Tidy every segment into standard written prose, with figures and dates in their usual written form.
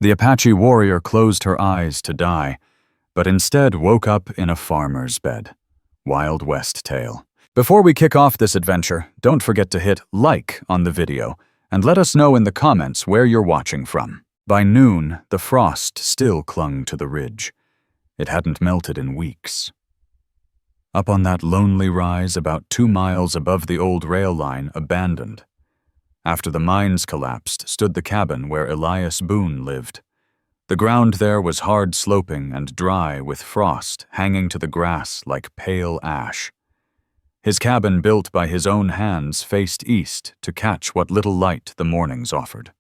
The Apache warrior closed her eyes to die, but instead woke up in a farmer's bed. Wild West tale. Before we kick off this adventure, don't forget to hit like on the video and let us know in the comments where you're watching from. By noon, the frost still clung to the ridge. It hadn't melted in weeks. Up on that lonely rise about 2 miles above the old rail line, abandoned. After the mines collapsed, stood the cabin where Elias Boone lived. The ground there was hard sloping and dry with frost hanging to the grass like pale ash. His cabin, built by his own hands, faced east to catch what little light the mornings offered.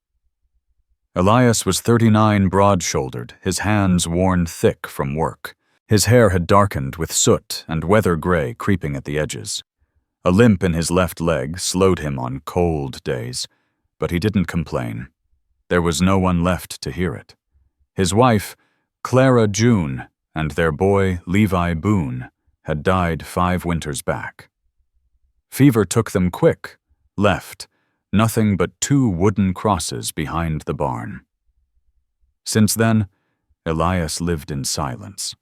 Elias was 39, broad-shouldered, his hands worn thick from work. His hair had darkened with soot and weather gray creeping at the edges. A limp in his left leg slowed him on cold days, but he didn't complain. There was no one left to hear it. His wife, Clara June, and their boy, Levi Boone, had died 5 winters back. Fever took them quick, left, nothing but 2 wooden crosses behind the barn. Since then, Elias lived in silence.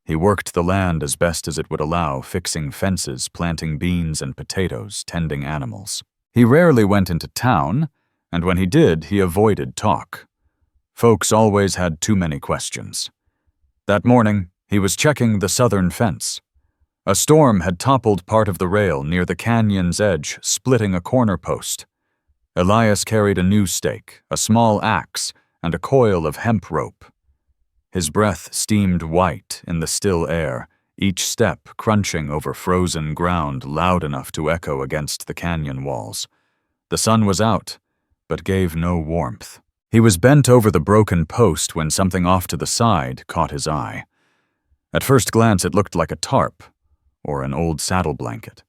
He worked the land as best as it would allow, fixing fences, planting beans and potatoes, tending animals. He rarely went into town, and when he did, he avoided talk. Folks always had too many questions. That morning, he was checking the southern fence. A storm had toppled part of the rail near the canyon's edge, splitting a corner post. Elias carried a new stake, a small axe, and a coil of hemp rope. His breath steamed white in the still air, each step crunching over frozen ground loud enough to echo against the canyon walls. The sun was out, but gave no warmth. He was bent over the broken post when something off to the side caught his eye. At first glance, it looked like a tarp, or an old saddle blanket.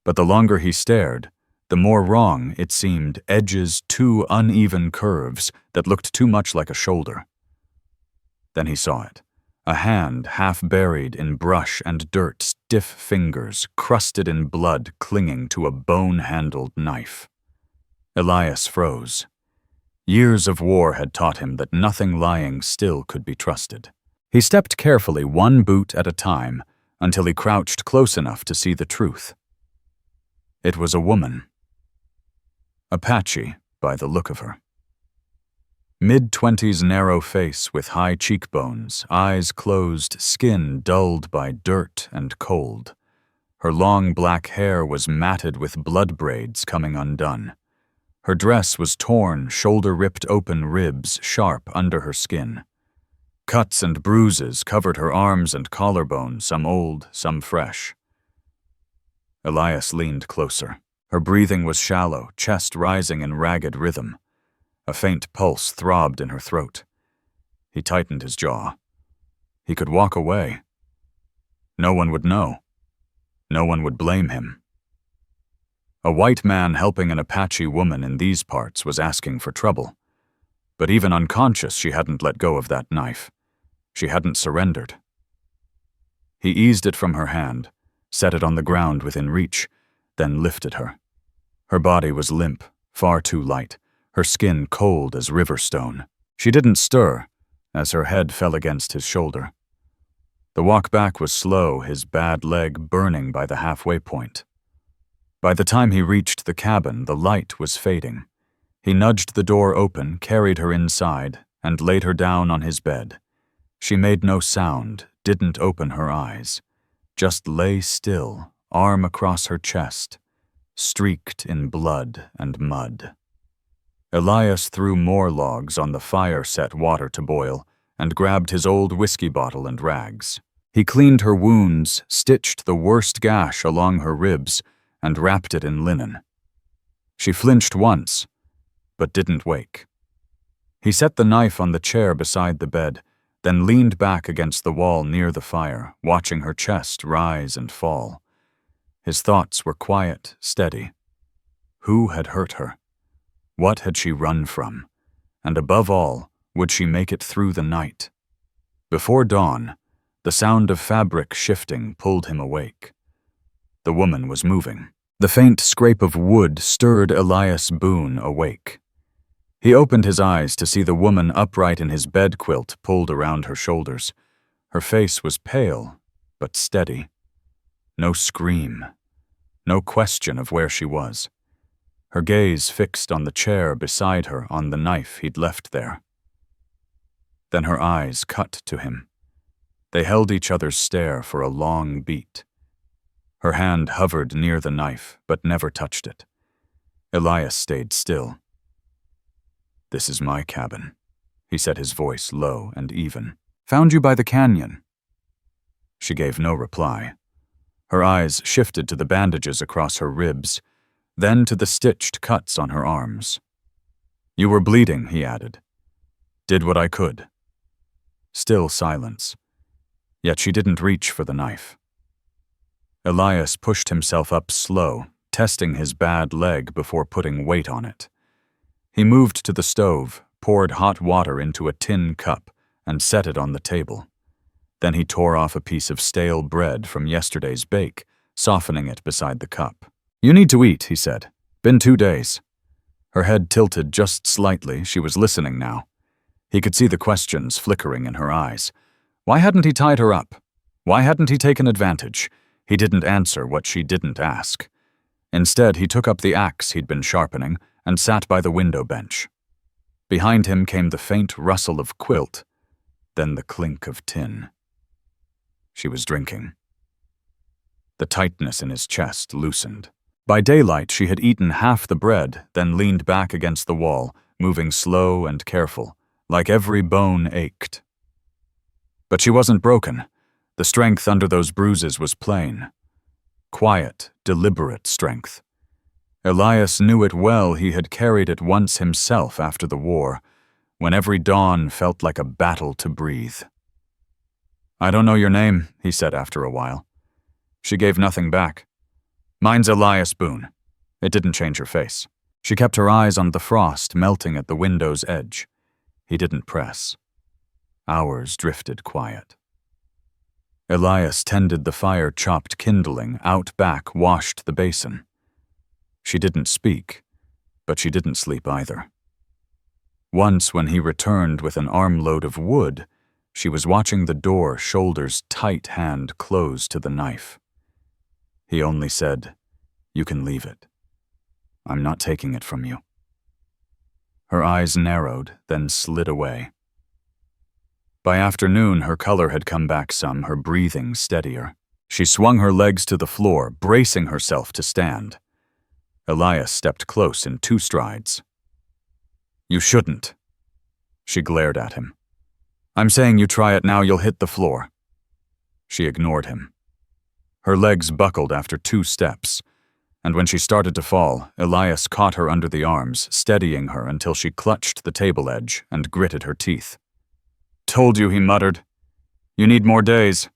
But the longer he stared, the more wrong it seemed, edges, 2 uneven curves that looked too much like a shoulder. Then he saw it, a hand half buried in brush and dirt, stiff fingers, crusted in blood, clinging to a bone-handled knife. Elias froze. Years of war had taught him that nothing lying still could be trusted. He stepped carefully, 1 boot at a time, until he crouched close enough to see the truth. It was a woman. Apache, by the look of her. Mid-20s narrow face with high cheekbones, eyes closed, skin dulled by dirt and cold. Her long black hair was matted with blood braids coming undone. Her dress was torn, shoulder ripped open, ribs sharp under her skin. Cuts and bruises covered her arms and collarbone, some old, some fresh. Elias leaned closer. Her breathing was shallow, chest rising in ragged rhythm. A faint pulse throbbed in her throat. He tightened his jaw. He could walk away. No one would know. No one would blame him. A white man helping an Apache woman in these parts was asking for trouble. But even unconscious, she hadn't let go of that knife. She hadn't surrendered. He eased it from her hand, set it on the ground within reach, then lifted her. Her body was limp, far too light, her skin cold as river stone. She didn't stir, as her head fell against his shoulder. The walk back was slow, his bad leg burning by the halfway point. By the time he reached the cabin, the light was fading. He nudged the door open, carried her inside, and laid her down on his bed. She made no sound, didn't open her eyes, just lay still, arm across her chest, streaked in blood and mud. Elias threw more logs on the fire, set water to boil, and grabbed his old whiskey bottle and rags. He cleaned her wounds, stitched the worst gash along her ribs, and wrapped it in linen. She flinched once, but didn't wake. He set the knife on the chair beside the bed, then leaned back against the wall near the fire, watching her chest rise and fall. His thoughts were quiet, steady. Who had hurt her? What had she run from? And above all, would she make it through the night? Before dawn, the sound of fabric shifting pulled him awake. The woman was moving. The faint scrape of wood stirred Elias Boone awake. He opened his eyes to see the woman upright in his bed quilt pulled around her shoulders. Her face was pale, but steady. No scream. No question of where she was. Her gaze fixed on the chair beside her, on the knife he'd left there. Then her eyes cut to him. They held each other's stare for a long beat. Her hand hovered near the knife, but never touched it. Elias stayed still. "This is my cabin," he said, his voice low and even. "Found you by the canyon." She gave no reply. Her eyes shifted to the bandages across her ribs, then to the stitched cuts on her arms. "You were bleeding," he added. "Did what I could." Still silence. Yet she didn't reach for the knife. Elias pushed himself up slow, testing his bad leg before putting weight on it. He moved to the stove, poured hot water into a tin cup, and set it on the table. Then he tore off a piece of stale bread from yesterday's bake, softening it beside the cup. "You need to eat," he said. "Been 2 days." Her head tilted just slightly. She was listening now. He could see the questions flickering in her eyes. Why hadn't he tied her up? Why hadn't he taken advantage? He didn't answer what she didn't ask. Instead, he took up the axe he'd been sharpening and sat by the window bench. Behind him came the faint rustle of quilt, then the clink of tin. She was drinking. The tightness in his chest loosened. By daylight, she had eaten half the bread, then leaned back against the wall, moving slow and careful, like every bone ached. But she wasn't broken. The strength under those bruises was plain. Quiet, deliberate strength. Elias knew it well. He had carried it once himself after the war, when every dawn felt like a battle to breathe. "I don't know your name," he said after a while. She gave nothing back. "Mine's Elias Boone." It didn't change her face. She kept her eyes on the frost melting at the window's edge. He didn't press. Hours drifted quiet. Elias tended the fire-chopped kindling, out back washed the basin. She didn't speak, but she didn't sleep either. Once, when he returned with an armload of wood, she was watching the door, shoulders tight, hand close to the knife. He only said, "You can leave it. I'm not taking it from you." Her eyes narrowed, then slid away. By afternoon, her color had come back some, her breathing steadier. She swung her legs to the floor, bracing herself to stand. Elias stepped close in 2 strides. "You shouldn't." She glared at him. "I'm saying you try it now, you'll hit the floor." She ignored him. Her legs buckled after 2 steps, and when she started to fall, Elias caught her under the arms, steadying her until she clutched the table edge and gritted her teeth. "Told you," he muttered. "You need more days."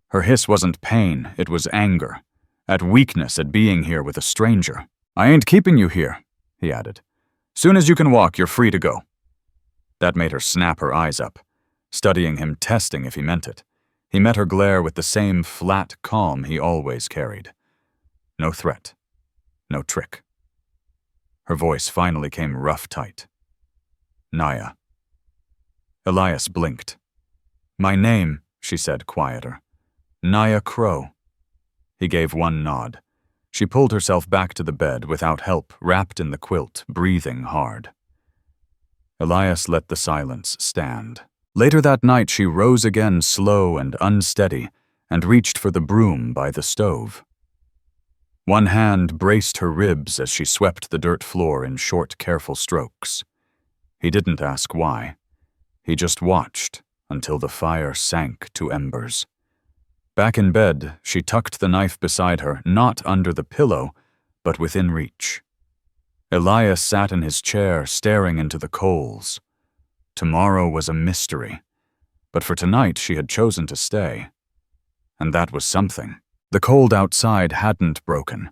Her hiss wasn't pain, it was anger, at weakness at being here with a stranger. "I ain't keeping you here," he added. "Soon as you can walk, you're free to go." That made her snap her eyes up, studying him, testing if he meant it. He met her glare with the same flat calm he always carried. No threat. No trick. Her voice finally came rough tight. "Naya." Elias blinked. "My name," she said, quieter. "Naya Crow." He gave one nod. She pulled herself back to the bed without help, wrapped in the quilt, breathing hard. Elias let the silence stand. Later that night, she rose again, slow and unsteady, and reached for the broom by the stove. One hand braced her ribs as she swept the dirt floor in short, careful strokes. He didn't ask why. He just watched until the fire sank to embers. Back in bed, she tucked the knife beside her, not under the pillow, but within reach. Elias sat in his chair, staring into the coals. Tomorrow was a mystery, but for tonight she had chosen to stay. And that was something. The cold outside hadn't broken,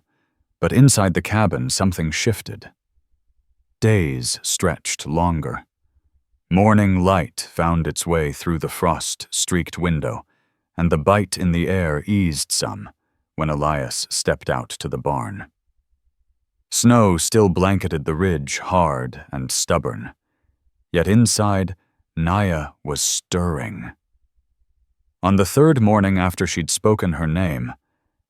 but inside the cabin something shifted. Days stretched longer. Morning light found its way through the frost-streaked window, and the bite in the air eased some when Elias stepped out to the barn. Snow still blanketed the ridge, hard and stubborn. Yet inside, Naya was stirring. On the third morning after she'd spoken her name,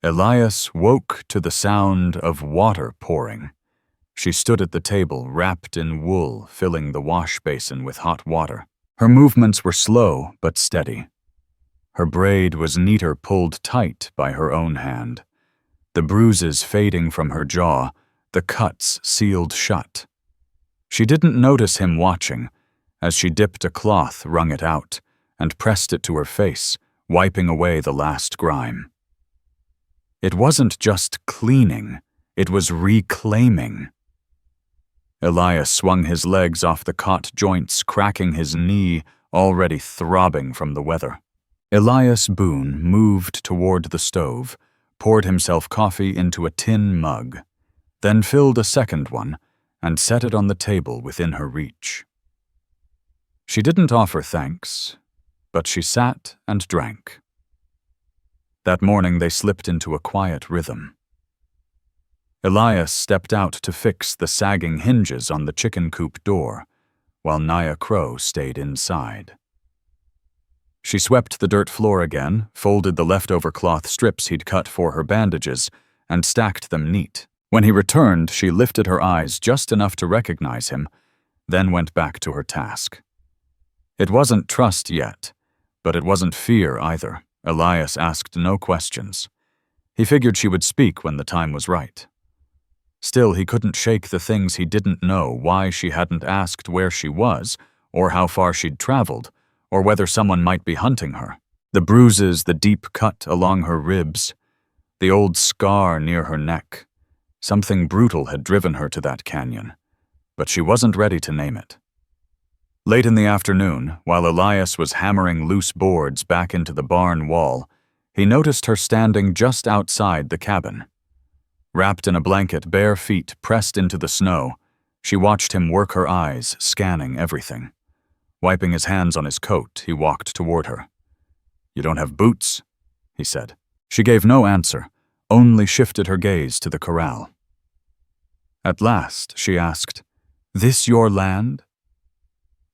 Elias woke to the sound of water pouring. She stood at the table, wrapped in wool, filling the wash basin with hot water. Her movements were slow but steady. Her braid was neater pulled tight by her own hand, the bruises fading from her jaw, the cuts sealed shut. She didn't notice him watching as she dipped a cloth, wrung it out, and pressed it to her face, wiping away the last grime. It wasn't just cleaning, it was reclaiming. Elias swung his legs off the cot joints, cracking his knee, already throbbing from the weather. Elias Boone moved toward the stove, poured himself coffee into a tin mug, then filled a second one and set it on the table within her reach. She didn't offer thanks, but she sat and drank. That morning they slipped into a quiet rhythm. Elias stepped out to fix the sagging hinges on the chicken coop door, while Naya Crow stayed inside. She swept the dirt floor again, folded the leftover cloth strips he'd cut for her bandages, and stacked them neat. When he returned, she lifted her eyes just enough to recognize him, then went back to her task. It wasn't trust yet, but it wasn't fear either. Elias asked no questions. He figured she would speak when the time was right. Still, he couldn't shake the things he didn't know, why she hadn't asked where she was, or how far she'd traveled, or whether someone might be hunting her. The bruises, the deep cut along her ribs, the old scar near her neck. Something brutal had driven her to that canyon, but she wasn't ready to name it. Late in the afternoon, while Elias was hammering loose boards back into the barn wall, he noticed her standing just outside the cabin. Wrapped in a blanket, bare feet pressed into the snow, she watched him work her eyes, scanning everything. Wiping his hands on his coat, he walked toward her. "You don't have boots?" he said. She gave no answer, only shifted her gaze to the corral. At last, she asked, "This your land?"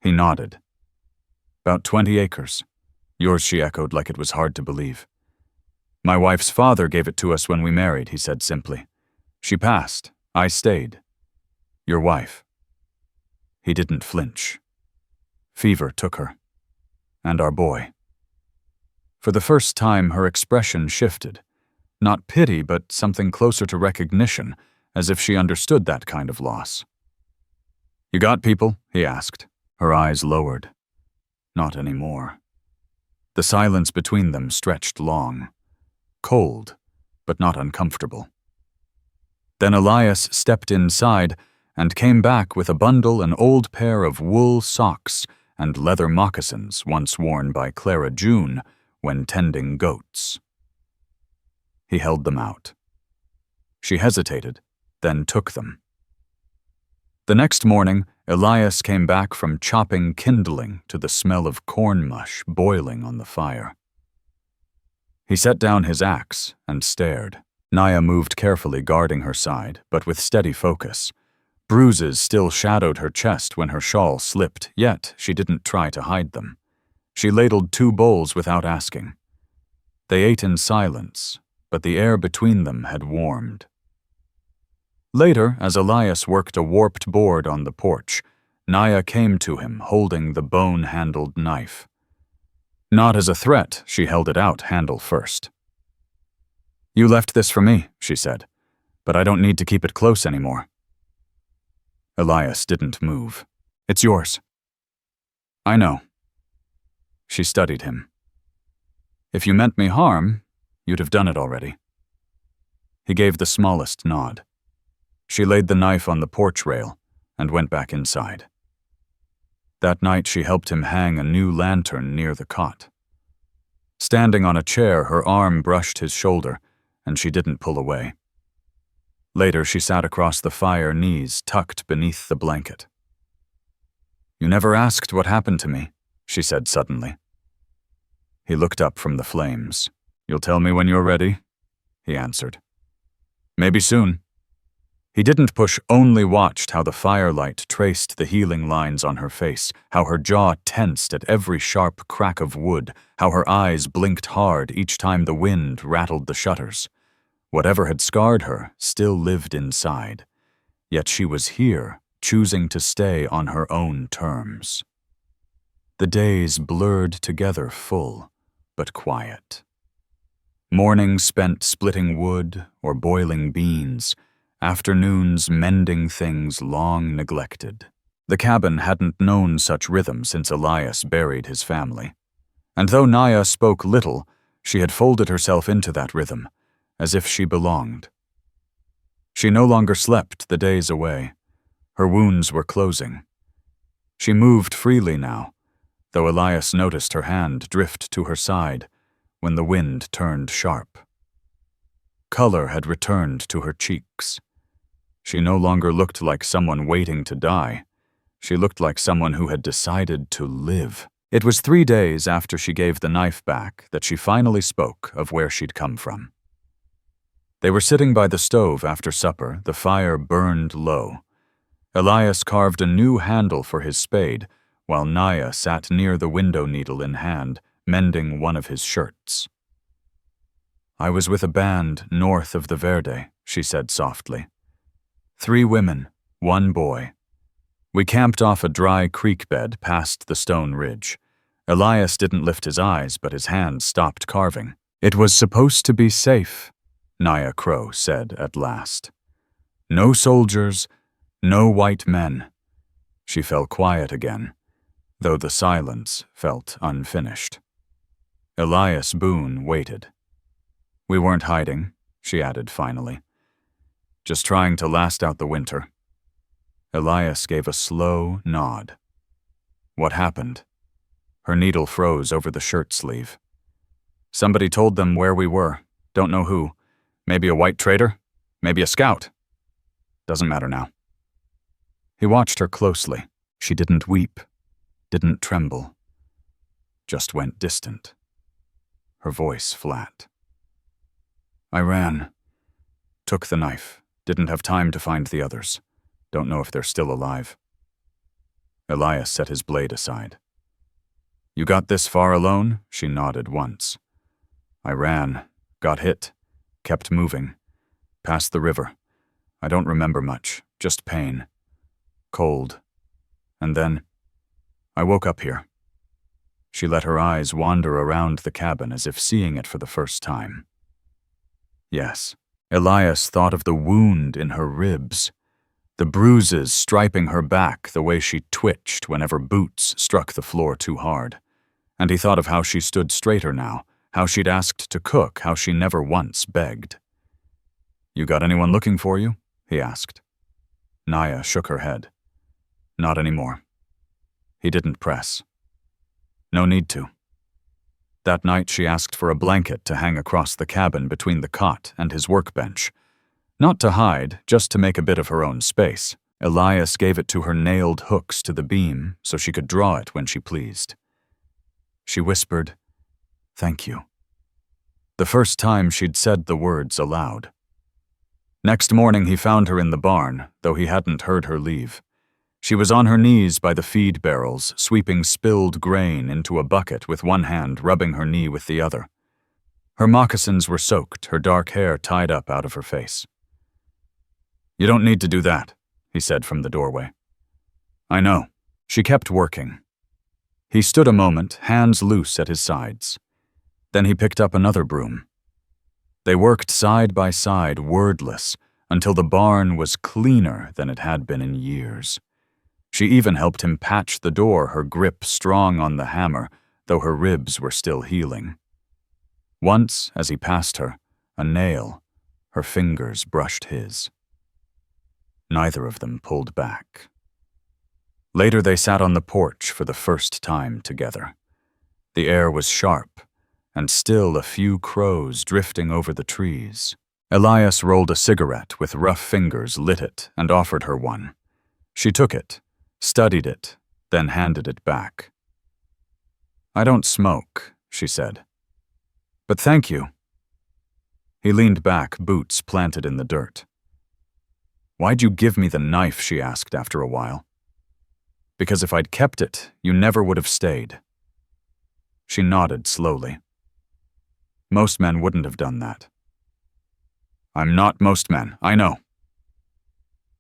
He nodded. "About 20 acres. Yours," she echoed like it was hard to believe. "My wife's father gave it to us when we married," he said simply. "She passed. I stayed. Your wife." He didn't flinch. Fever took her. And our boy. For the first time, her expression shifted. Not pity, but something closer to recognition, as if she understood that kind of loss. "You got people?" he asked. Her eyes lowered. Not anymore. The silence between them stretched long. Cold, but not uncomfortable. Then Elias stepped inside and came back with a bundle, an old pair of wool socks and leather moccasins once worn by Clara June when tending goats. He held them out. She hesitated, then took them. The next morning, Elias came back from chopping kindling to the smell of corn mush boiling on the fire. He set down his axe and stared. Naya moved carefully, guarding her side, but with steady focus. Bruises still shadowed her chest when her shawl slipped, yet she didn't try to hide them. She ladled 2 bowls without asking. They ate in silence, but the air between them had warmed. Later, as Elias worked a warped board on the porch, Naya came to him, holding the bone-handled knife. Not as a threat, she held it out, handle first. "You left this for me," she said, "but I don't need to keep it close anymore." Elias didn't move. "It's yours." "I know." She studied him. "If you meant me harm, you'd have done it already." He gave the smallest nod. She laid the knife on the porch rail and went back inside. That night she helped him hang a new lantern near the cot. Standing on a chair, her arm brushed his shoulder, and she didn't pull away. Later she sat across the fire, knees tucked beneath the blanket. "You never asked what happened to me," she said suddenly. He looked up from the flames. "You'll tell me when you're ready," he answered. "Maybe soon." He didn't push, only watched how the firelight traced the healing lines on her face, how her jaw tensed at every sharp crack of wood, how her eyes blinked hard each time the wind rattled the shutters. Whatever had scarred her still lived inside, yet she was here, choosing to stay on her own terms. The days blurred together, full but quiet. Mornings spent splitting wood or boiling beans, afternoons mending things long neglected. The cabin hadn't known such rhythm since Elias buried his family. And though Naya spoke little, she had folded herself into that rhythm, as if she belonged. She no longer slept the days away. Her wounds were closing. She moved freely now, though Elias noticed her hand drift to her side when the wind turned sharp. Color had returned to her cheeks. She no longer looked like someone waiting to die. She looked like someone who had decided to live. It was 3 days after she gave the knife back that she finally spoke of where she'd come from. They were sitting by the stove after supper, the fire burned low. Elias carved a new handle for his spade, while Naya sat near the window needle in hand, mending one of his shirts. "I was with a band north of the Verde," she said softly. 3 women, 1 boy. We camped off a dry creek bed past the stone ridge. Elias didn't lift his eyes, but his hand stopped carving. "It was supposed to be safe," Naya Crow said at last. "No soldiers, no white men." She fell quiet again, though the silence felt unfinished. Elias Boone waited. "We weren't hiding," she added finally. "Just trying to last out the winter." Elias gave a slow nod. "What happened?" Her needle froze over the shirt sleeve. "Somebody told them where we were. Don't know who. Maybe a white trader? Maybe a scout. Doesn't matter now." He watched her closely. She didn't weep, didn't tremble, just went distant. Her voice flat. "I ran. Took the knife. Didn't have time to find the others. Don't know if they're still alive." Elias set his blade aside. "You got this far alone?" She nodded once. "I ran. Got hit. Kept moving. Past the river. I don't remember much. Just pain. Cold. And then I woke up here." She let her eyes wander around the cabin as if seeing it for the first time. Yes. Elias thought of the wound in her ribs, the bruises striping her back the way she twitched whenever boots struck the floor too hard. And he thought of how she stood straighter now, how she'd asked to cook, how she never once begged. "You got anyone looking for you?" he asked. Naya shook her head. "Not anymore." He didn't press. No need to. That night she asked for a blanket to hang across the cabin between the cot and his workbench. Not to hide, just to make a bit of her own space. Elias gave it to her nailed hooks to the beam so she could draw it when she pleased. She whispered, "Thank you." The first time she'd said the words aloud. Next morning he found her in the barn, though he hadn't heard her leave. She was on her knees by the feed barrels, sweeping spilled grain into a bucket with one hand, rubbing her knee with the other. Her moccasins were soaked, her dark hair tied up out of her face. "You don't need to do that," he said from the doorway. "I know." She kept working. He stood a moment, hands loose at his sides. Then he picked up another broom. They worked side by side, wordless, until the barn was cleaner than it had been in years. She even helped him patch the door, her grip strong on the hammer, though her ribs were still healing. Once, as he passed her, a nail, her fingers brushed his. Neither of them pulled back. Later they sat on the porch for the first time together. The air was sharp, and still a few crows drifting over the trees. Elias rolled a cigarette with rough fingers, lit it, and offered her one. She took it, studied it, then handed it back. "I don't smoke," she said. "But thank you." He leaned back, boots planted in the dirt. "Why'd you give me the knife?" she asked after a while. "Because if I'd kept it, you never would have stayed." She nodded slowly. "Most men wouldn't have done that." "I'm not most men, I know."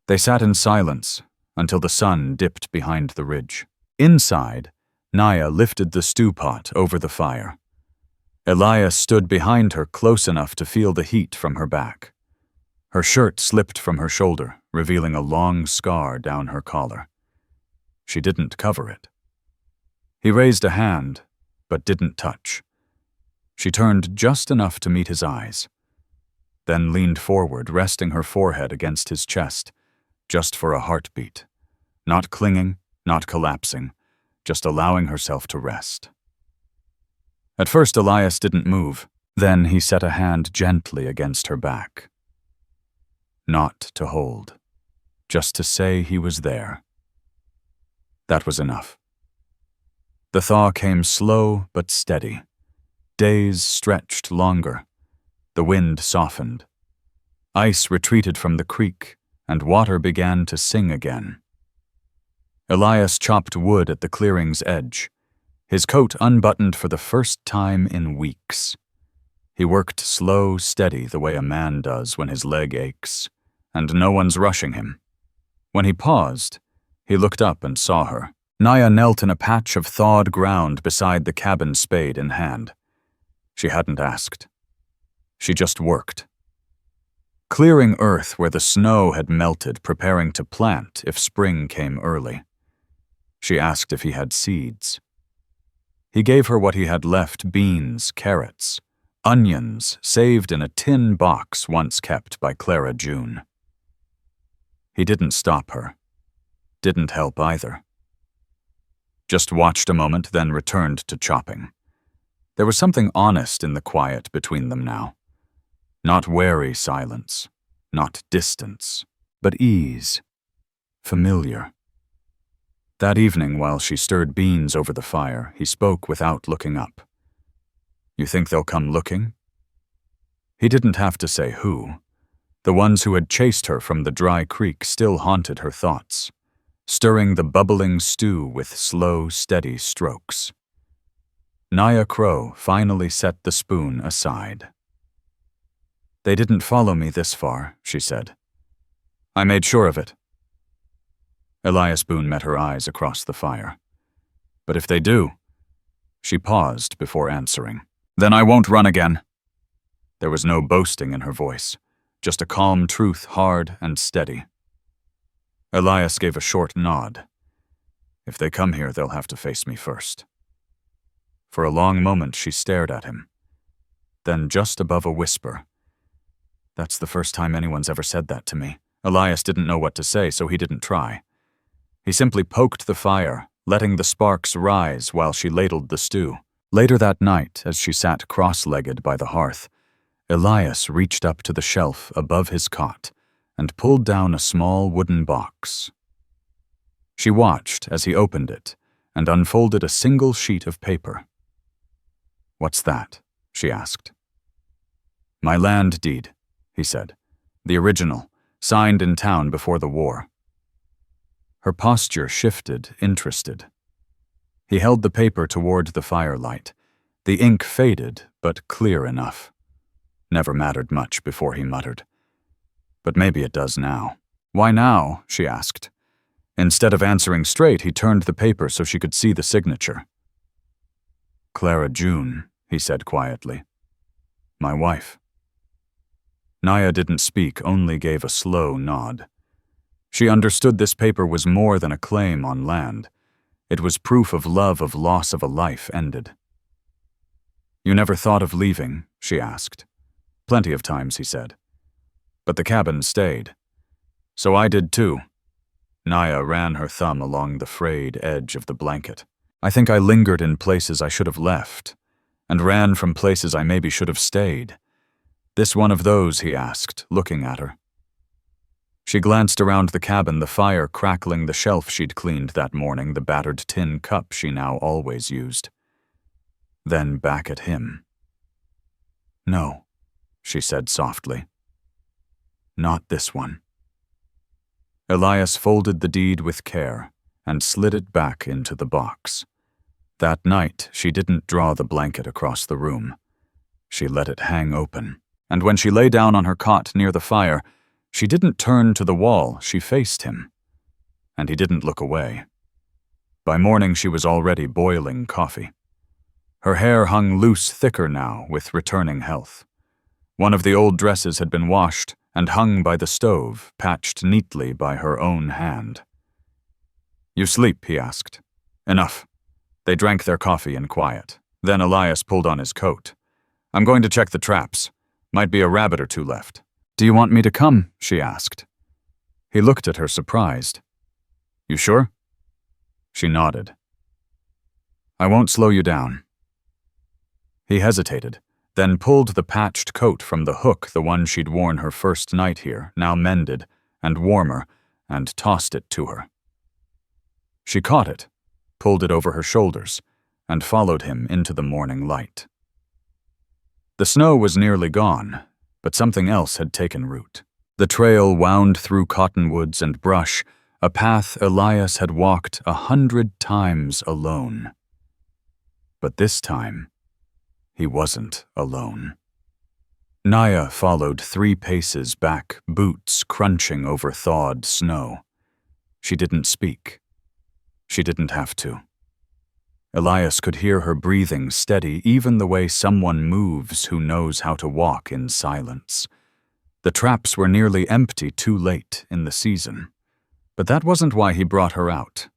They sat in silence until the sun dipped behind the ridge. Inside, Naya lifted the stew pot over the fire. Elias stood behind her close enough to feel the heat from her back. Her shirt slipped from her shoulder, revealing a long scar down her collar. She didn't cover it. He raised a hand, but didn't touch. She turned just enough to meet his eyes, then leaned forward, resting her forehead against his chest, just for a heartbeat. Not clinging, not collapsing, just allowing herself to rest. At first, Elias didn't move. Then he set a hand gently against her back. Not to hold, just to say he was there. That was enough. The thaw came slow but steady. Days stretched longer. The wind softened. Ice retreated from the creek, and water began to sing again. Elias chopped wood at the clearing's edge, his coat unbuttoned for the first time in weeks. He worked slow, steady, the way a man does when his leg aches, and no one's rushing him. When he paused, he looked up and saw her. Naya knelt in a patch of thawed ground beside the cabin, spade in hand. She hadn't asked. She just worked. Clearing earth where the snow had melted, preparing to plant if spring came early. She asked if he had seeds. He gave her what he had left: beans, carrots, onions saved in a tin box once kept by Clara June. He didn't stop her. Didn't help either. Just watched a moment, then returned to chopping. There was something honest in the quiet between them now. Not wary silence, not distance, but ease. Familiar. That evening, while she stirred beans over the fire, he spoke without looking up. "You think they'll come looking?" He didn't have to say who. The ones who had chased her from the dry creek still haunted her thoughts, stirring the bubbling stew with slow, steady strokes. Naya Crow finally set the spoon aside. "They didn't follow me this far," she said. "I made sure of it." Elias Boone met her eyes across the fire. "But if they do—" She paused before answering. "Then I won't run again." There was no boasting in her voice, just a calm truth, hard and steady. Elias gave a short nod. "If they come here, they'll have to face me first." For a long moment she stared at him. Then, just above a whisper, "That's the first time anyone's ever said that to me." Elias didn't know what to say, so he didn't try. He simply poked the fire, letting the sparks rise while she ladled the stew. Later that night, as she sat cross-legged by the hearth, Elias reached up to the shelf above his cot and pulled down a small wooden box. She watched as he opened it and unfolded a single sheet of paper. "What's that?" she asked. "My land deed," he said. "The original, signed in town before the war." Her posture shifted, interested. He held the paper toward the firelight. The ink faded, but clear enough. Never mattered much before, he muttered. But maybe it does now. "Why now?" she asked. Instead of answering straight, he turned the paper so she could see the signature. "Clara June," he said quietly. "My wife." Naya didn't speak, only gave a slow nod. She understood this paper was more than a claim on land. It was proof of love, of loss of a life ended. "You never thought of leaving?" she asked. "Plenty of times," he said. "But the cabin stayed. So I did too." Naya ran her thumb along the frayed edge of the blanket. "I think I lingered in places I should have left, and ran from places I maybe should have stayed. This one of those?" he asked, looking at her. She glanced around the cabin, the fire crackling the shelf she'd cleaned that morning, the battered tin cup she now always used. Then back at him. "No," she said softly. "Not this one." Elias folded the deed with care and slid it back into the box. That night, she didn't draw the blanket across the room. She let it hang open, and when she lay down on her cot near the fire, she didn't turn to the wall, she faced him. And he didn't look away. By morning, she was already boiling coffee. Her hair hung loose, thicker now, with returning health. One of the old dresses had been washed and hung by the stove, patched neatly by her own hand. "You sleep?" he asked. "Enough." They drank their coffee in quiet. Then Elias pulled on his coat. "I'm going to check the traps. Might be a rabbit or two left." "Do you want me to come?" she asked. He looked at her surprised. "You sure?" She nodded. "I won't slow you down." He hesitated, then pulled the patched coat from the hook, the one she'd worn her first night here, now mended and warmer, and tossed it to her. She caught it, pulled it over her shoulders, and followed him into the morning light. The snow was nearly gone, but something else had taken root. The trail wound through cottonwoods and brush, a path Elias had walked 100 times alone. But this time, he wasn't alone. Naya followed 3 paces back, boots crunching over thawed snow. She didn't speak. She didn't have to. Elias could hear her breathing steady, even the way someone moves who knows how to walk in silence. The traps were nearly empty too late in the season. But that wasn't why he brought her out.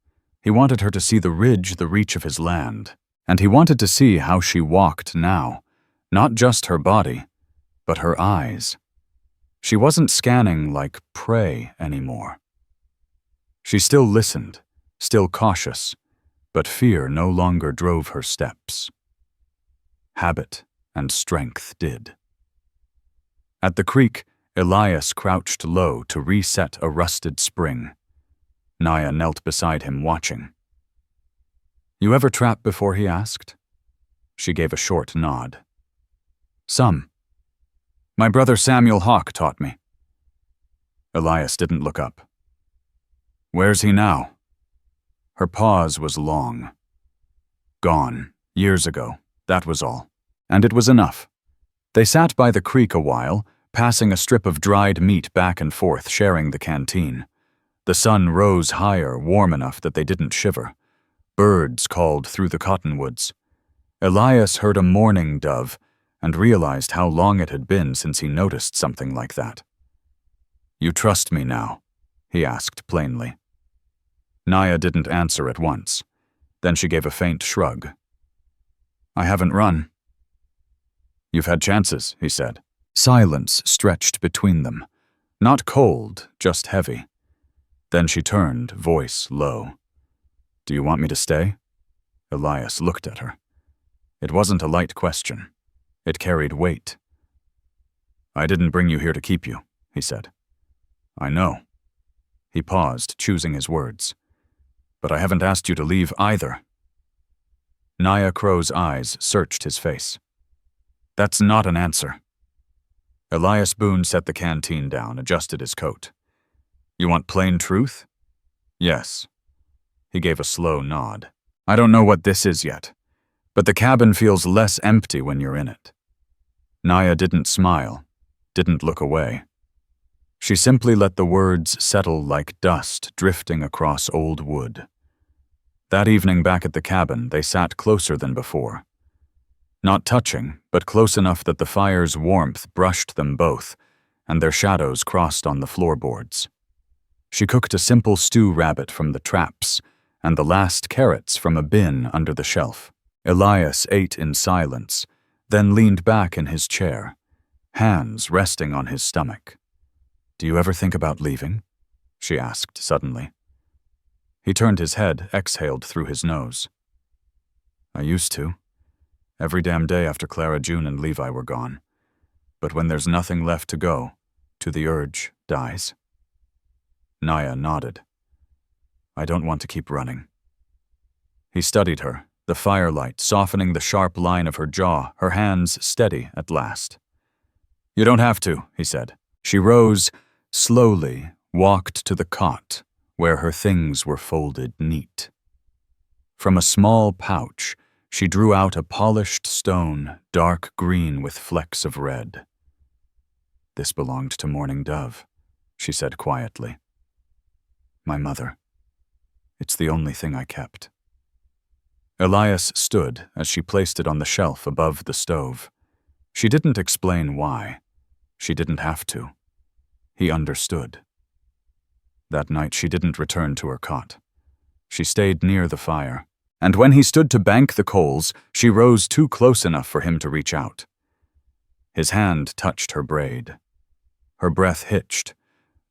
He wanted her to see the ridge, the reach of his land. And he wanted to see how she walked now. Not just her body, but her eyes. She wasn't scanning like prey anymore. She still listened, still cautious, but fear no longer drove her steps. Habit and strength did. At the creek, Elias crouched low to reset a rusted spring. Naya knelt beside him, watching. "You ever trap before?" he asked. She gave a short nod. "Some. My brother Samuel Hawk taught me." Elias didn't look up. "Where's he now?" Her pause was long. "Gone, years ago, that was all. And it was enough." They sat by the creek a while, passing a strip of dried meat back and forth, sharing the canteen. The sun rose higher, warm enough that they didn't shiver. Birds called through the cottonwoods. Elias heard a mourning dove and realized how long it had been since he noticed something like that. "You trust me now?" he asked plainly. Naya didn't answer at once. Then she gave a faint shrug. "I haven't run." "You've had chances," he said. Silence stretched between them. Not cold, just heavy. Then she turned, voice low. "Do you want me to stay?" Elias looked at her. It wasn't a light question. It carried weight. "I didn't bring you here to keep you," he said. "I know." He paused, choosing his words. "But I haven't asked you to leave either." Naya Crow's eyes searched his face. "That's not an answer." Elias Boone set the canteen down, adjusted his coat. "You want plain truth?" "Yes." He gave a slow nod. "I don't know what this is yet, but the cabin feels less empty when you're in it." Naya didn't smile, didn't look away. She simply let the words settle like dust drifting across old wood. That evening back at the cabin, they sat closer than before. Not touching, but close enough that the fire's warmth brushed them both, and their shadows crossed on the floorboards. She cooked a simple stew rabbit from the traps, and the last carrots from a bin under the shelf. Elias ate in silence, then leaned back in his chair, hands resting on his stomach. "Do you ever think about leaving?" she asked suddenly. He turned his head, exhaled through his nose. "I used to. Every damn day after Clara, June, and Levi were gone. But when there's nothing left to go, to the urge dies." Naya nodded. "I don't want to keep running." He studied her, the firelight softening the sharp line of her jaw, her hands steady at last. "You don't have to," he said. She rose, slowly, walked to the cot where her things were folded neat. From a small pouch, she drew out a polished stone, dark green with flecks of red. "This belonged to Morning Dove," she said quietly. "My mother. It's the only thing I kept." Elias stood as she placed it on the shelf above the stove. She didn't explain why. She didn't have to. He understood. That night she didn't return to her cot. She stayed near the fire, and when he stood to bank the coals, she rose too close enough for him to reach out. His hand touched her braid. Her breath hitched,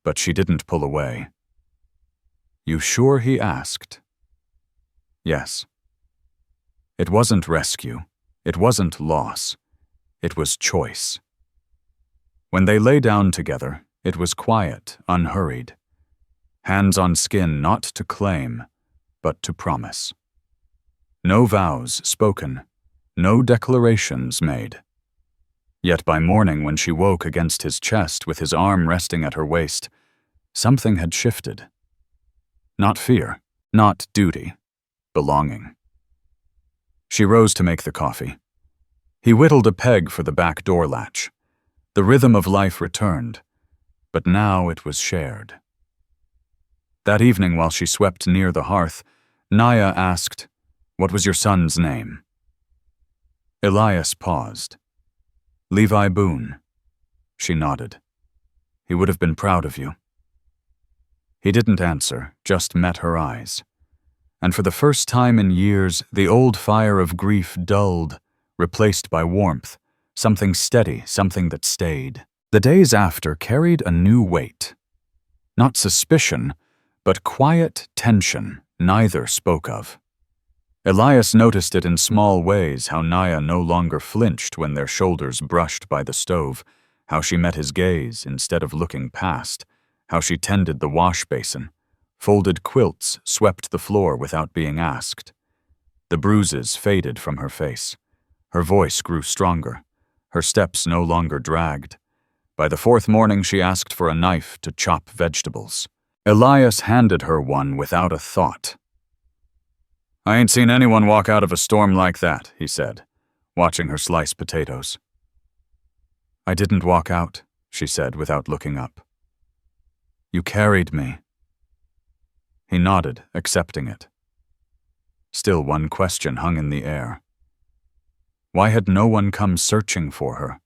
but she didn't pull away. "You sure?" he asked. Yes. It wasn't rescue. It wasn't loss. It was choice. When they lay down together, it was quiet, unhurried. Hands on skin, not to claim, but to promise. No vows spoken, no declarations made. Yet by morning, when she woke against his chest with his arm resting at her waist, something had shifted. Not fear, not duty, belonging. She rose to make the coffee. He whittled a peg for the back door latch. The rhythm of life returned, but now it was shared. That evening, while she swept near the hearth, Naya asked, "What was your son's name?" Elias paused. "Levi Boone." She nodded. "He would have been proud of you." He didn't answer, just met her eyes. And for the first time in years, the old fire of grief dulled, replaced by warmth, something steady, something that stayed. The days after carried a new weight. Not suspicion, but quiet tension neither spoke of. Elias noticed it in small ways, how Naya no longer flinched when their shoulders brushed by the stove, how she met his gaze instead of looking past, how she tended the wash basin, folded quilts, swept the floor without being asked. The bruises faded from her face. Her voice grew stronger. Her steps no longer dragged. By the fourth morning, she asked for a knife to chop vegetables. Elias handed her one without a thought. "I ain't seen anyone walk out of a storm like that," he said, watching her slice potatoes. "I didn't walk out," she said without looking up. "You carried me." He nodded, accepting it. Still one question hung in the air. Why had no one come searching for her?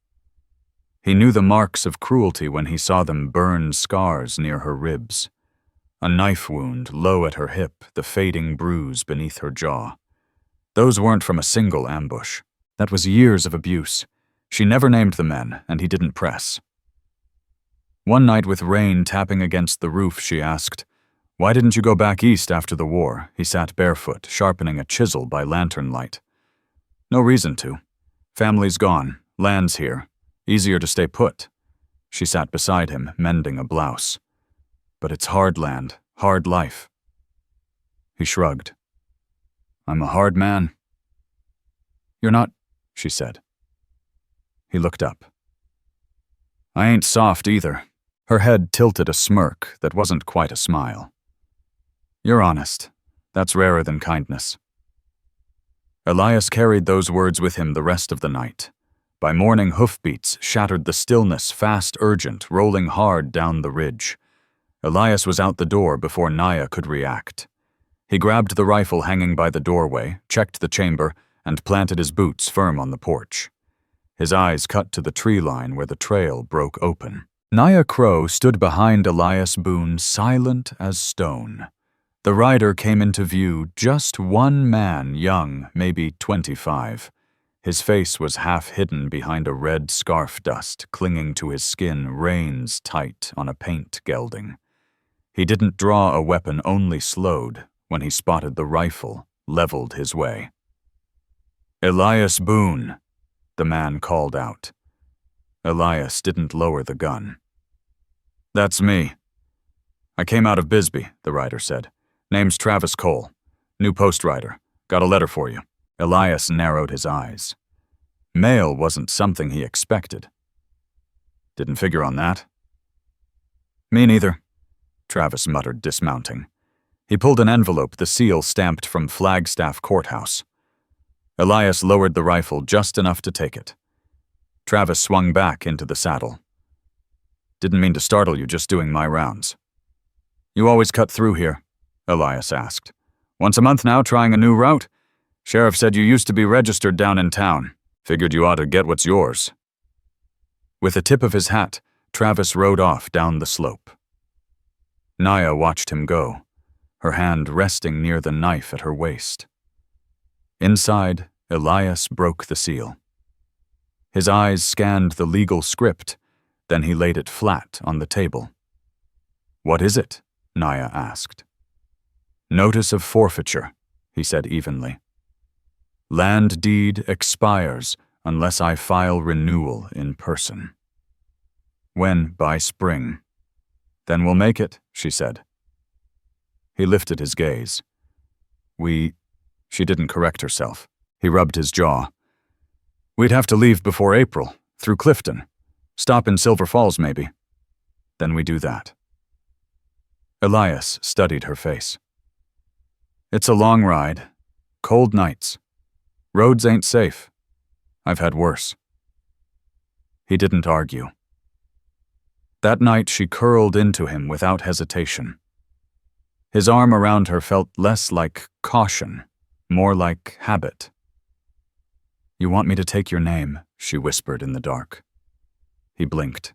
He knew the marks of cruelty when he saw them burn scars near her ribs. A knife wound low at her hip, the fading bruise beneath her jaw. Those weren't from a single ambush. That was years of abuse. She never named the men, and he didn't press. One night with rain tapping against the roof, she asked, "Why didn't you go back east after the war?" He sat barefoot, sharpening a chisel by lantern light. "No reason to. Family's gone, land's here. Easier to stay put." She sat beside him, mending a blouse. "But it's hard land, hard life." He shrugged. "I'm a hard man." "You're not," she said. He looked up. "I ain't soft either." Her head tilted a smirk that wasn't quite a smile. "You're honest. That's rarer than kindness." Elias carried those words with him the rest of the night. By morning, hoofbeats shattered the stillness, fast, urgent, rolling hard down the ridge. Elias was out the door before Naya could react. He grabbed the rifle hanging by the doorway, checked the chamber, and planted his boots firm on the porch. His eyes cut to the tree line where the trail broke open. Naya Crow stood behind Elias Boone, silent as stone. The rider came into view, just one man, young, maybe 25. His face was half hidden behind a red scarf dust clinging to his skin, reins tight on a paint gelding. He didn't draw a weapon, only slowed when he spotted the rifle leveled his way. "Elias Boone," the man called out. Elias didn't lower the gun. "That's me." "I came out of Bisbee," the rider said. "Name's Travis Cole. New post rider. Got a letter for you." Elias narrowed his eyes. Mail wasn't something he expected. "Didn't figure on that." "Me neither. Travis muttered, dismounting. He pulled an envelope, the seal stamped from Flagstaff Courthouse. Elias lowered the rifle just enough to take it. Travis swung back into the saddle. Didn't mean to startle you, just doing my rounds. You always cut through here? Elias asked. Once a month now, trying a new route? Sheriff said you used to be registered down in town. Figured you ought to get what's yours. With the tip of his hat, Travis rode off down the slope. Naya watched him go, her hand resting near the knife at her waist. Inside, Elias broke the seal. His eyes scanned the legal script, then he laid it flat on the table. What is it? Naya asked. Notice of forfeiture, he said evenly. Land deed expires unless I file renewal in person. When? By spring. Then we'll make it, she said. He lifted his gaze. She didn't correct herself. He rubbed his jaw. We'd have to leave before April, through Clifton. Stop in Silver Falls, maybe. Then we do that. Elias studied her face. It's a long ride. Cold nights. Roads ain't safe. I've had worse. He didn't argue. That night she curled into him without hesitation. His arm around her felt less like caution, more like habit. You want me to take your name, she whispered in the dark. He blinked.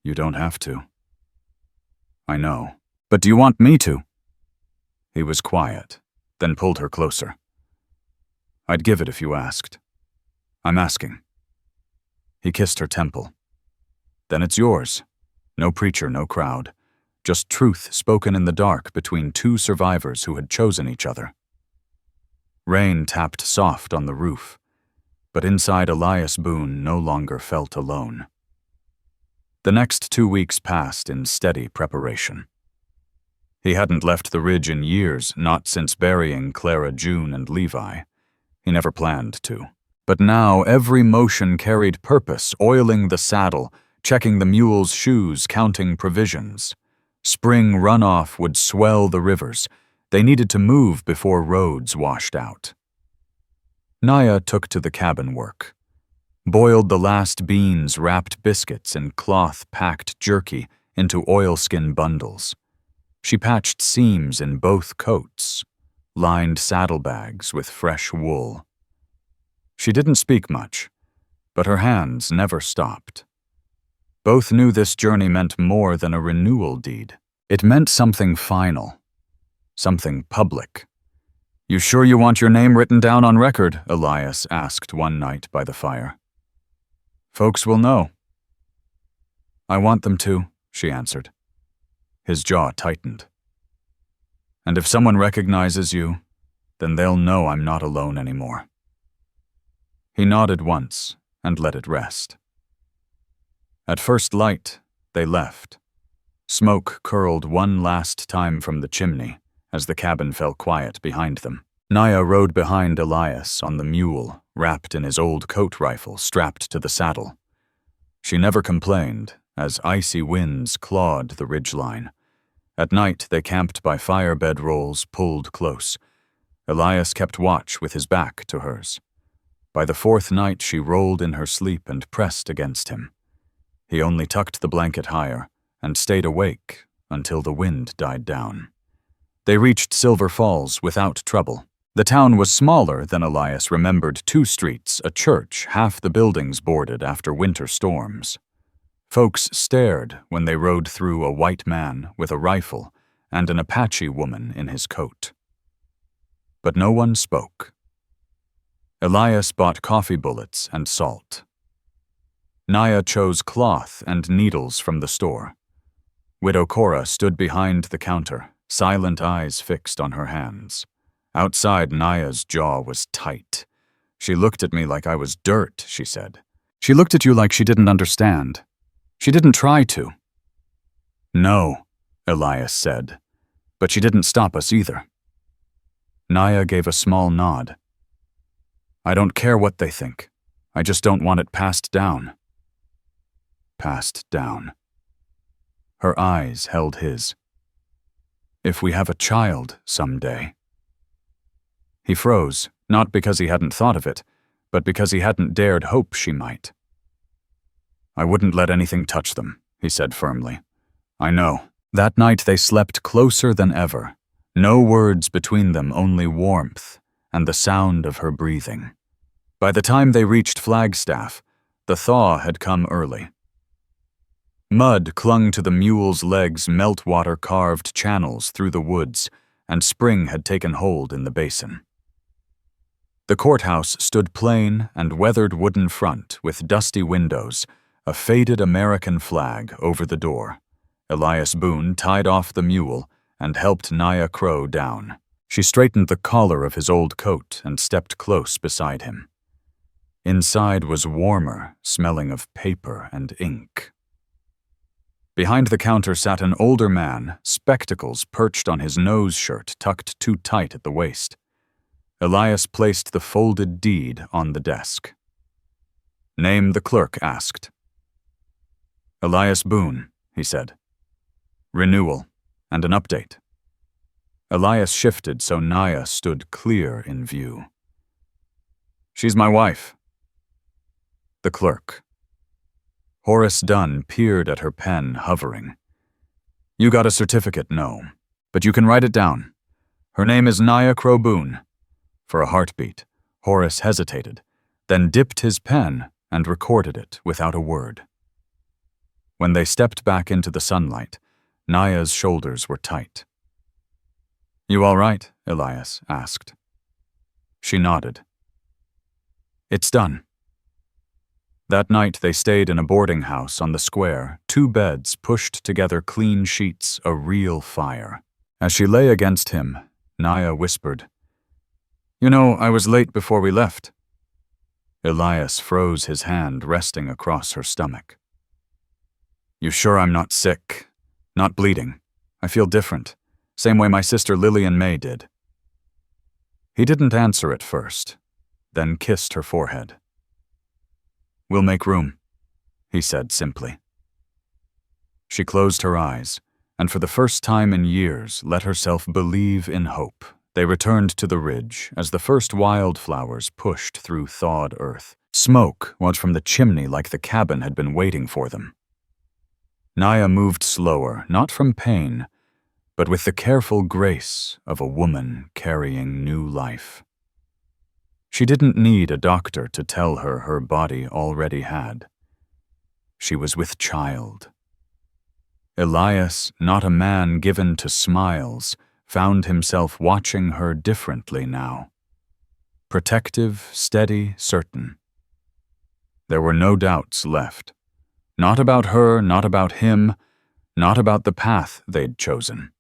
You don't have to. I know. But do you want me to? He was quiet, then pulled her closer. I'd give it if you asked. I'm asking. He kissed her temple. Then it's yours. No preacher, no crowd. Just truth spoken in the dark between two survivors who had chosen each other. Rain tapped soft on the roof, but inside Elias Boone no longer felt alone. The next 2 weeks passed in steady preparation. He hadn't left the ridge in years, not since burying Clara, June, and Levi. He never planned to. But now every motion carried purpose, oiling the saddle, checking the mule's shoes, counting provisions. Spring runoff would swell the rivers. They needed to move before roads washed out. Naya took to the cabin work. Boiled the last beans, wrapped biscuits, and cloth-packed jerky into oilskin bundles. She patched seams in both coats, lined saddlebags with fresh wool. She didn't speak much, but her hands never stopped. Both knew this journey meant more than a renewal deed. It meant something final, something public. You sure you want your name written down on record? Elias asked one night by the fire. Folks will know. I want them to, she answered. His jaw tightened. And if someone recognizes you, then they'll know I'm not alone anymore. He nodded once and let it rest. At first light, they left. Smoke curled one last time from the chimney as the cabin fell quiet behind them. Naya rode behind Elias on the mule, wrapped in his old coat rifle strapped to the saddle. She never complained as icy winds clawed the ridgeline. At night, they camped by fire bedrolls pulled close. Elias kept watch with his back to hers. By the fourth night, she rolled in her sleep and pressed against him. He only tucked the blanket higher and stayed awake until the wind died down. They reached Silver Falls without trouble. The town was smaller than Elias remembered. 2 streets, a church, half the buildings boarded after winter storms. Folks stared when they rode through a white man with a rifle and an Apache woman in his coat. But no one spoke. Elias bought coffee bullets and salt. Naya chose cloth and needles from the store. Widow Cora stood behind the counter, silent eyes fixed on her hands. Outside, Naya's jaw was tight. She looked at me like I was dirt, she said. She looked at you like she didn't understand. She didn't try to. No, Elias said, but she didn't stop us either. Naya gave a small nod. I don't care what they think. I just don't want it passed down. Passed down. Her eyes held his. If we have a child someday. He froze, not because he hadn't thought of it, but because he hadn't dared hope she might. I wouldn't let anything touch them, he said firmly. I know. That night they slept closer than ever. No words between them, only warmth and the sound of her breathing. By the time they reached Flagstaff, the thaw had come early. Mud clung to the mule's legs, meltwater carved channels through the woods, and spring had taken hold in the basin. The courthouse stood plain and weathered wooden front with dusty windows, a faded American flag over the door. Elias Boone tied off the mule and helped Naya Crow down. She straightened the collar of his old coat and stepped close beside him. Inside was warmer, smelling of paper and ink. Behind the counter sat an older man, spectacles perched on his nose shirt tucked too tight at the waist. Elias placed the folded deed on the desk. Name, the clerk asked. Elias Boone, he said. Renewal and an update. Elias shifted so Naya stood clear in view. She's my wife. The clerk. Horace Dunn peered at her pen, hovering. You got a certificate, no, but you can write it down. Her name is Naya Crow Boone. For a heartbeat, Horace hesitated, then dipped his pen and recorded it without a word. When they stepped back into the sunlight, Naya's shoulders were tight. You all right? Elias asked. She nodded. It's done. That night they stayed in a boarding house on the square, 2 beds pushed together, clean sheets, a real fire. As she lay against him, Naya whispered, You know, I was late before we left. Elias froze, his hand resting across her stomach. You sure I'm not sick? Not bleeding? I feel different. Same way my sister Lillian May did. He didn't answer at first, then kissed her forehead. We'll make room, he said simply. She closed her eyes, and for the first time in years let herself believe in hope. They returned to the ridge as the first wildflowers pushed through thawed earth. Smoke was from the chimney like the cabin had been waiting for them. Naya moved slower, not from pain, but with the careful grace of a woman carrying new life. She didn't need a doctor to tell her her body already had. She was with child. Elias, not a man given to smiles, found himself watching her differently now. Protective, steady, certain. There were no doubts left. Not about her, not about him, not about the path they'd chosen.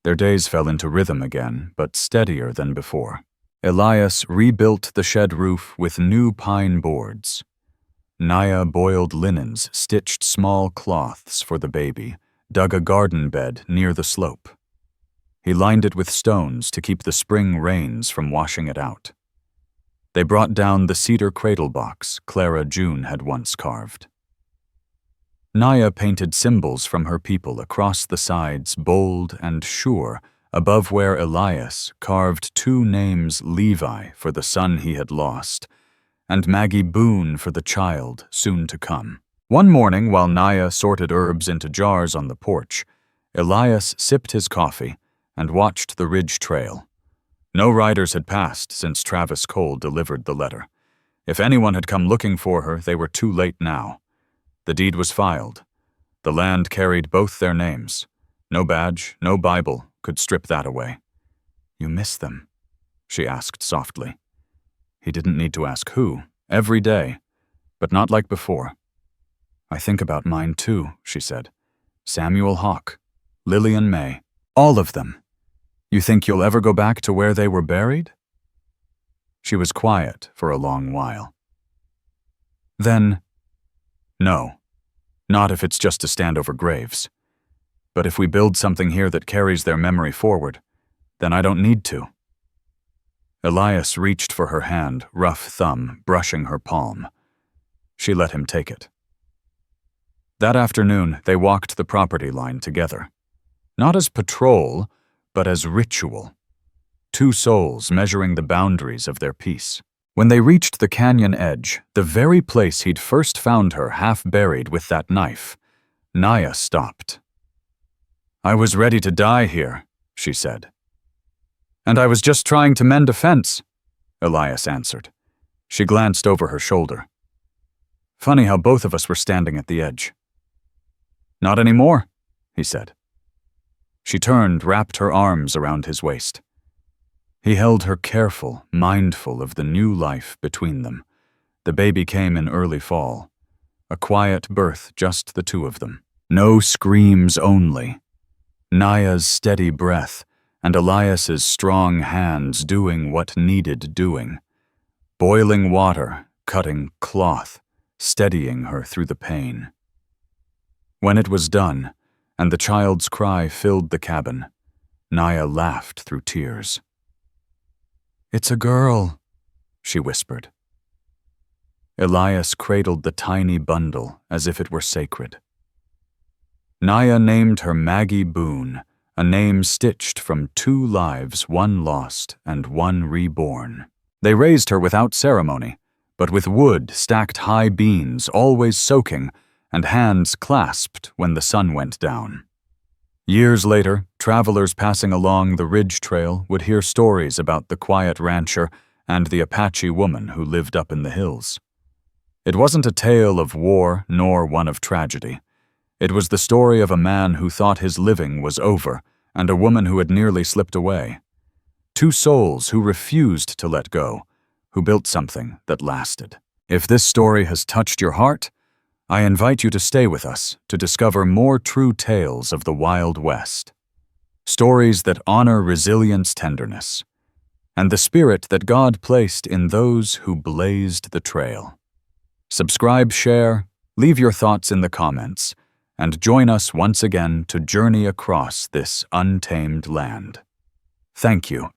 Their days fell into rhythm again, but steadier than before. Elias rebuilt the shed roof with new pine boards. Naya boiled linens, stitched small cloths for the baby, dug a garden bed near the slope. He lined it with stones to keep the spring rains from washing it out. They brought down the cedar cradle box Clara June had once carved. Naya painted symbols from her people across the sides, bold and sure, above where Elias carved 2 names, Levi for the son he had lost, and Maggie Boone for the child soon to come. One morning, while Naya sorted herbs into jars on the porch, Elias sipped his coffee and watched the ridge trail. No riders had passed since Travis Cole delivered the letter. If anyone had come looking for her, they were too late now. The deed was filed. The land carried both their names. No badge, no Bible could strip that away. You miss them? She asked softly. He didn't need to ask who, every day, but not like before. I think about mine too, she said. Samuel Hawke, Lillian May, all of them. You think you'll ever go back to where they were buried? She was quiet for a long while. Then, no, not if it's just to stand over graves. But if we build something here that carries their memory forward, then I don't need to. Elias reached for her hand, rough thumb brushing her palm. She let him take it. That afternoon, they walked the property line together. Not as patrol, but as ritual. Two souls measuring the boundaries of their peace. When they reached the canyon edge, the very place he'd first found her half buried with that knife, Naya stopped. "I was ready to die here," she said. "And I was just trying to mend a fence," Elias answered. She glanced over her shoulder. "Funny how both of us were standing at the edge." "Not anymore," he said. She turned, wrapped her arms around his waist. He held her careful, mindful of the new life between them. The baby came in early fall. A quiet birth, just the two of them. No screams only. Naya's steady breath, and Elias's strong hands doing what needed doing. Boiling water, cutting cloth, steadying her through the pain. When it was done, and the child's cry filled the cabin, Naya laughed through tears. "It's a girl," she whispered. Elias cradled the tiny bundle as if it were sacred. Naya named her Maggie Boone, a name stitched from 2 lives, one lost and one reborn. They raised her without ceremony, but with wood, stacked high beans, always soaking, and hands clasped when the sun went down. Years later, travelers passing along the ridge trail would hear stories about the quiet rancher and the Apache woman who lived up in the hills. It wasn't a tale of war nor one of tragedy. It was the story of a man who thought his living was over and a woman who had nearly slipped away. 2 souls who refused to let go, who built something that lasted. If this story has touched your heart, I invite you to stay with us to discover more true tales of the Wild West. Stories that honor resilience, tenderness, and the spirit that God placed in those who blazed the trail. Subscribe, share, leave your thoughts in the comments, and join us once again to journey across this untamed land. Thank you.